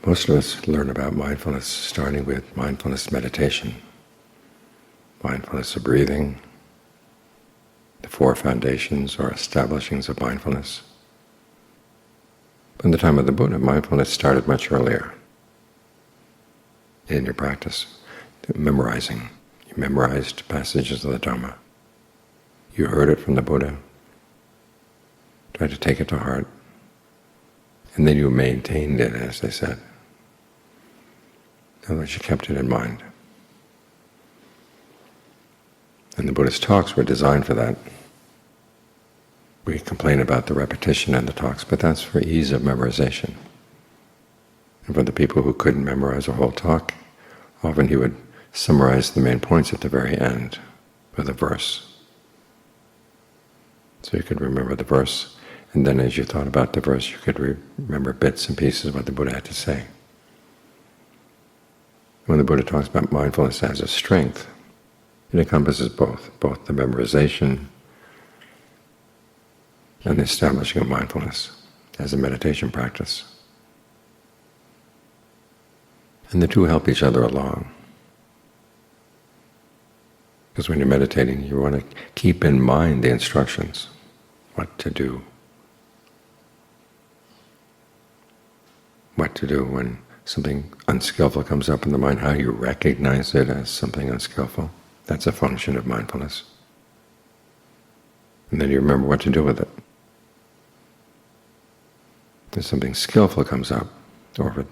Most of us learn about mindfulness starting with mindfulness meditation, mindfulness of breathing, the four foundations or establishings of mindfulness. From the time of the Buddha, mindfulness started much earlier in your practice, memorizing. You memorized passages of the Dhamma. You heard it from the Buddha, tried to take it to heart, and then you maintained it, as they said. In other words, you kept it in mind. And the Buddha's talks were designed for that. We complain about the repetition in the talks, but that's for ease of memorization. And for the people who couldn't memorize a whole talk, often he would summarize the main points at the very end with a verse. So you could remember the verse, and then as you thought about the verse, you could remember bits and pieces of what the Buddha had to say. When the Buddha talks about mindfulness as a strength, it encompasses both the memorization and the establishing of mindfulness as a meditation practice. And the two help each other along. Because when you're meditating, you want to keep in mind the instructions, what to do. What to do when something unskillful comes up in the mind, how you recognize it as something unskillful. That's a function of mindfulness. And then you remember what to do with it. If something skillful comes up, or if it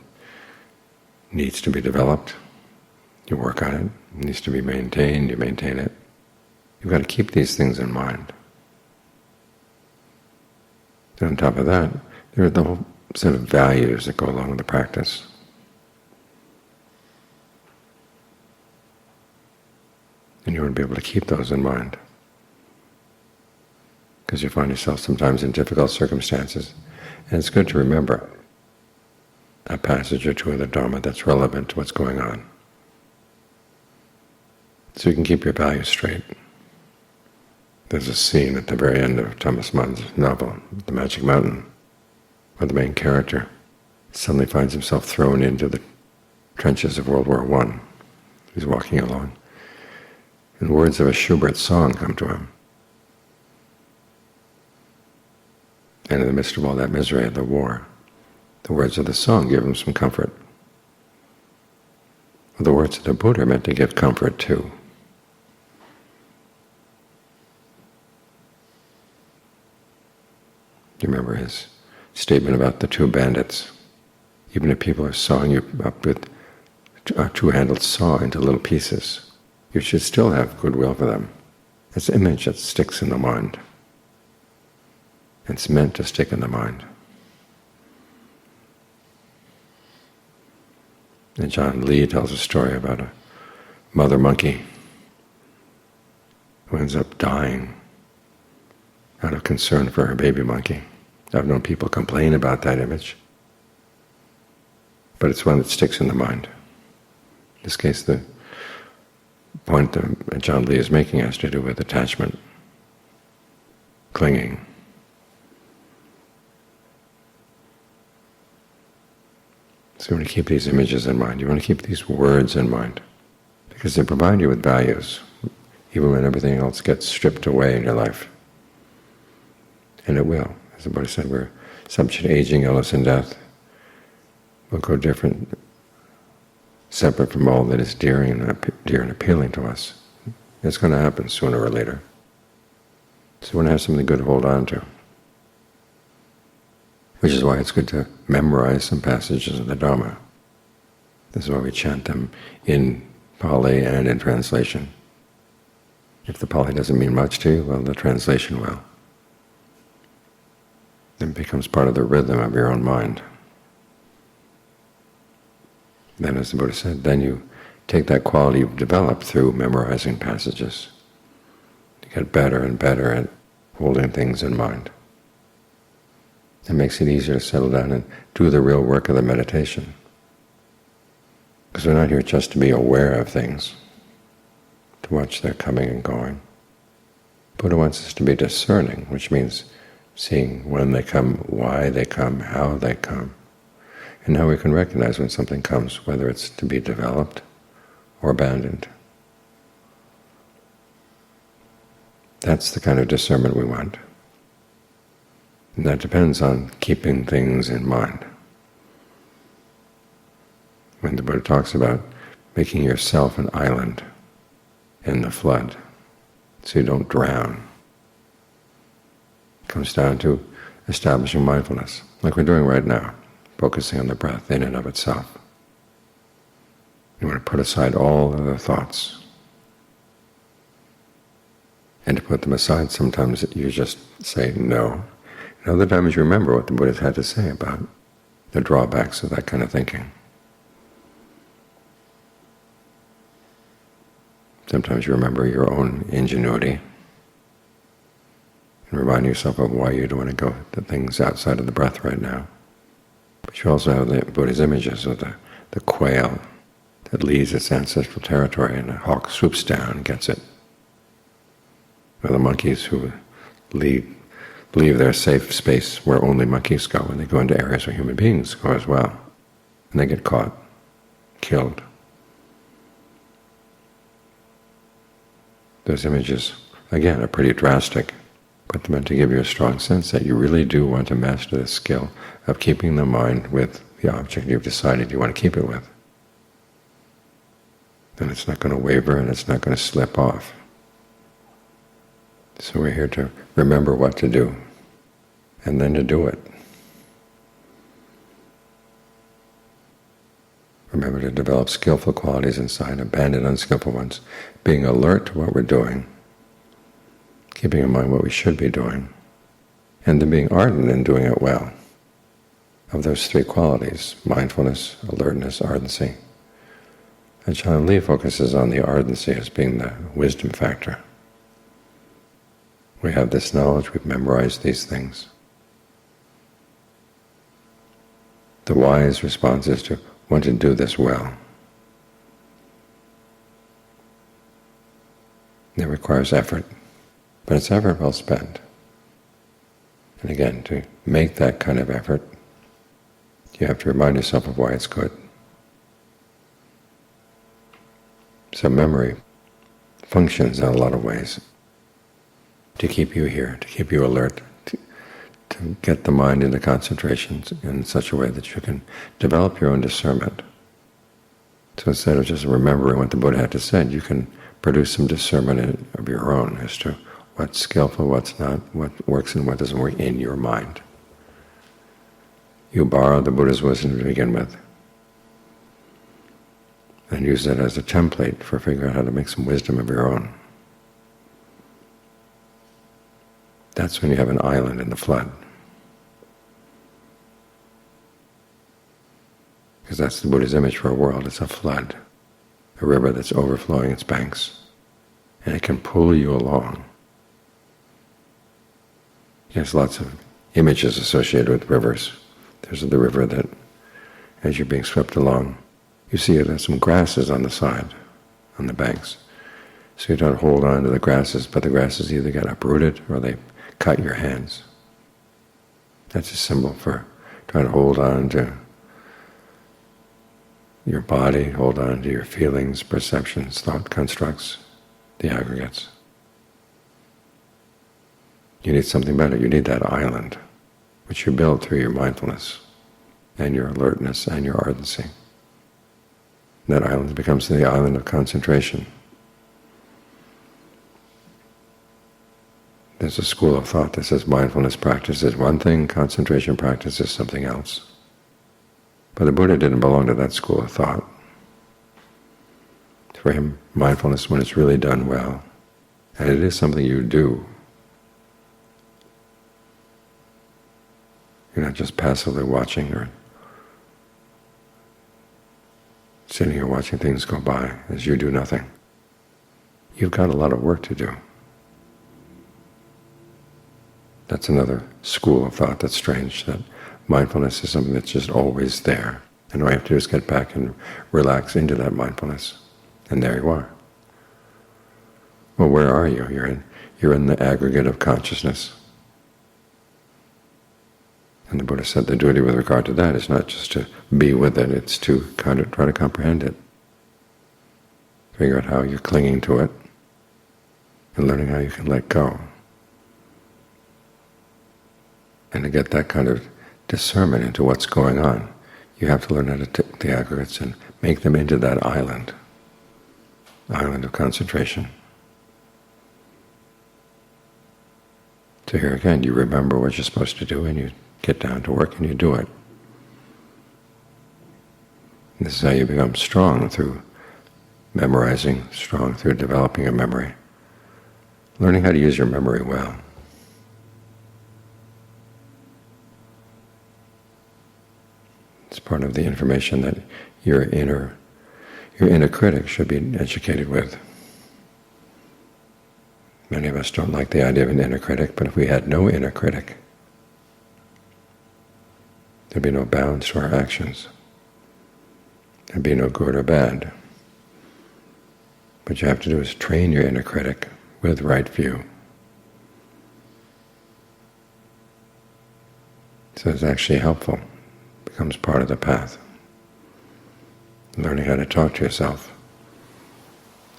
needs to be developed, you work on it. It needs to be maintained, you maintain it. You've got to keep these things in mind. And on top of that, there are the whole set of values that go along with the practice. And you want to be able to keep those in mind. Because you find yourself sometimes in difficult circumstances, and it's good to remember a passage or two of the Dharma that's relevant to what's going on, so you can keep your values straight. There's a scene at the very end of Thomas Mann's novel, The Magic Mountain, where the main character suddenly finds himself thrown into the trenches of World War I. He's walking along, and words of a Schubert song come to him. And in the midst of all that misery of the war, the words of the song give him some comfort. Well, the words of the Buddha are meant to give comfort too. You remember his statement about the two bandits. Even if people are sawing you up with a two-handled saw into little pieces, you should still have goodwill for them. It's an image that sticks in the mind. It's meant to stick in the mind. And John Lee tells a story about a mother monkey who ends up dying out of concern for her baby monkey. I've known people complain about that image, but it's one that sticks in the mind. In this case, the point that John Lee is making has to do with attachment, clinging. So you want to keep these images in mind. You want to keep these words in mind, because they provide you with values, even when everything else gets stripped away in your life. And it will. As the Buddha said, we're subject to aging, illness, and death. We'll go different, separate from all that is dear and appealing to us. It's going to happen sooner or later. So we want to have something good to hold on to. Which is why it's good to memorize some passages of the Dharma. This is why we chant them in Pali and in translation. If the Pali doesn't mean much to you, well, the translation will. Then it becomes part of the rhythm of your own mind. Then, as the Buddha said, then you take that quality you've developed through memorizing passages. You get better and better at holding things in mind. It makes it easier to settle down and do the real work of the meditation. Because we're not here just to be aware of things, to watch their coming and going. Buddha wants us to be discerning, which means seeing when they come, why they come, how they come. And now we can recognize when something comes, whether it's to be developed or abandoned. That's the kind of discernment we want. And that depends on keeping things in mind. When the Buddha talks about making yourself an island in the flood, so you don't drown, it comes down to establishing mindfulness, like we're doing right now, focusing on the breath in and of itself. You want to put aside all other thoughts. And to put them aside, sometimes you just say no. And other times you remember what the Buddha had to say about the drawbacks of that kind of thinking. Sometimes you remember your own ingenuity and remind yourself of why you don't want to go to things outside of the breath right now. But you also have the Buddha's images of the quail that leaves its ancestral territory and a hawk swoops down and gets it. Or the monkeys who leave their safe space where only monkeys go, and they go into areas where human beings go as well. And they get caught, killed. Those images, again, are pretty drastic, but they're meant to give you a strong sense that you really do want to master the skill of keeping the mind with the object you've decided you want to keep it with. And it's not going to waver and it's not going to slip off. So we're here to remember what to do, and then to do it. Remember to develop skillful qualities inside, abandon unskillful ones, being alert to what we're doing, keeping in mind what we should be doing, and then being ardent in doing it well. Of those three qualities, mindfulness, alertness, ardency. Ajahn Lee focuses on the ardency as being the wisdom factor. We have this knowledge, we've memorized these things. The wise response is to want to do this well. It requires effort, but it's effort well spent. And again, to make that kind of effort, you have to remind yourself of why it's good. So memory functions in a lot of ways to keep you here, to keep you alert, to get the mind into concentration in such a way that you can develop your own discernment. So instead of just remembering what the Buddha had to say, you can produce some discernment of your own as to what's skillful, what's not, what works and what doesn't work in your mind. You borrow the Buddha's wisdom to begin with, and use it as a template for figuring out how to make some wisdom of your own. That's when you have an island in the flood. Because that's the Buddha's image for a world. It's a flood, a river that's overflowing its banks, and it can pull you along. There's lots of images associated with rivers. There's the river that, as you're being swept along, you see there's some grasses on the side, on the banks. So you don't hold on to the grasses, but the grasses either get uprooted or they cut your hands. That's a symbol for trying to hold on to your body, hold on to your feelings, perceptions, thought constructs, the aggregates. You need something better. You need that island, which you build through your mindfulness and your alertness and your ardency. That island becomes the island of concentration. There's a school of thought that says mindfulness practice is one thing, concentration practice is something else. But the Buddha didn't belong to that school of thought. For him, mindfulness, when it's really done well, and it is something you do, you're not just passively watching or sitting here watching things go by as you do nothing. You've got a lot of work to do. That's another school of thought that's strange, that mindfulness is something that's just always there. And all you have to do is get back and relax into that mindfulness. And there you are. Well, where are you? You're in the aggregate of consciousness. And the Buddha said the duty with regard to that is not just to be with it, it's to kind of try to comprehend it. Figure out how you're clinging to it, and learning how you can let go. And to get that kind of discernment into what's going on, you have to learn how to take the aggregates and make them into that island of concentration. So here again, you remember what you're supposed to do and you get down to work and you do it. And this is how you become strong, through memorizing, strong through developing a memory, learning how to use your memory well. It's part of the information that your inner critic should be educated with. Many of us don't like the idea of an inner critic, but if we had no inner critic, there'd be no bounds to our actions. There'd be no good or bad. What you have to do is train your inner critic with right view. So it's actually helpful. It becomes part of the path. Learning how to talk to yourself.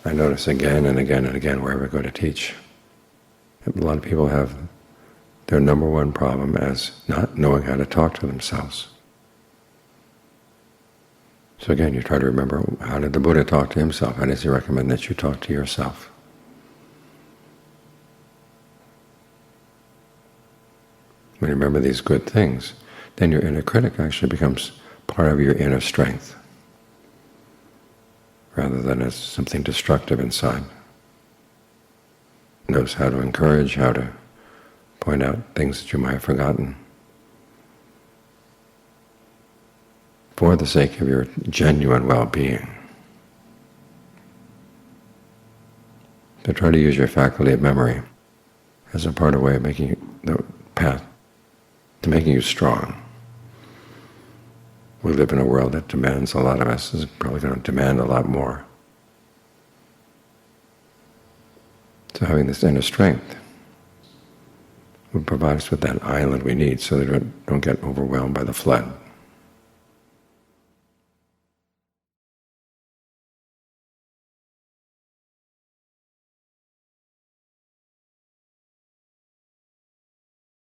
I notice again and again and again wherever I go to teach, a lot of people have their number one problem as not knowing how to talk to themselves. So again, you try to remember, how did the Buddha talk to himself? How does he recommend that you talk to yourself? When you remember these good things, then your inner critic actually becomes part of your inner strength, rather than as something destructive inside. Knows how to encourage, how to point out things that you might have forgotten, for the sake of your genuine well-being. To try to use your faculty of memory as a part of way of making the path to making you strong. We live in a world that demands a lot of us, is probably going to demand a lot more. So having this inner strength will provide us with that island we need so that we don't get overwhelmed by the flood.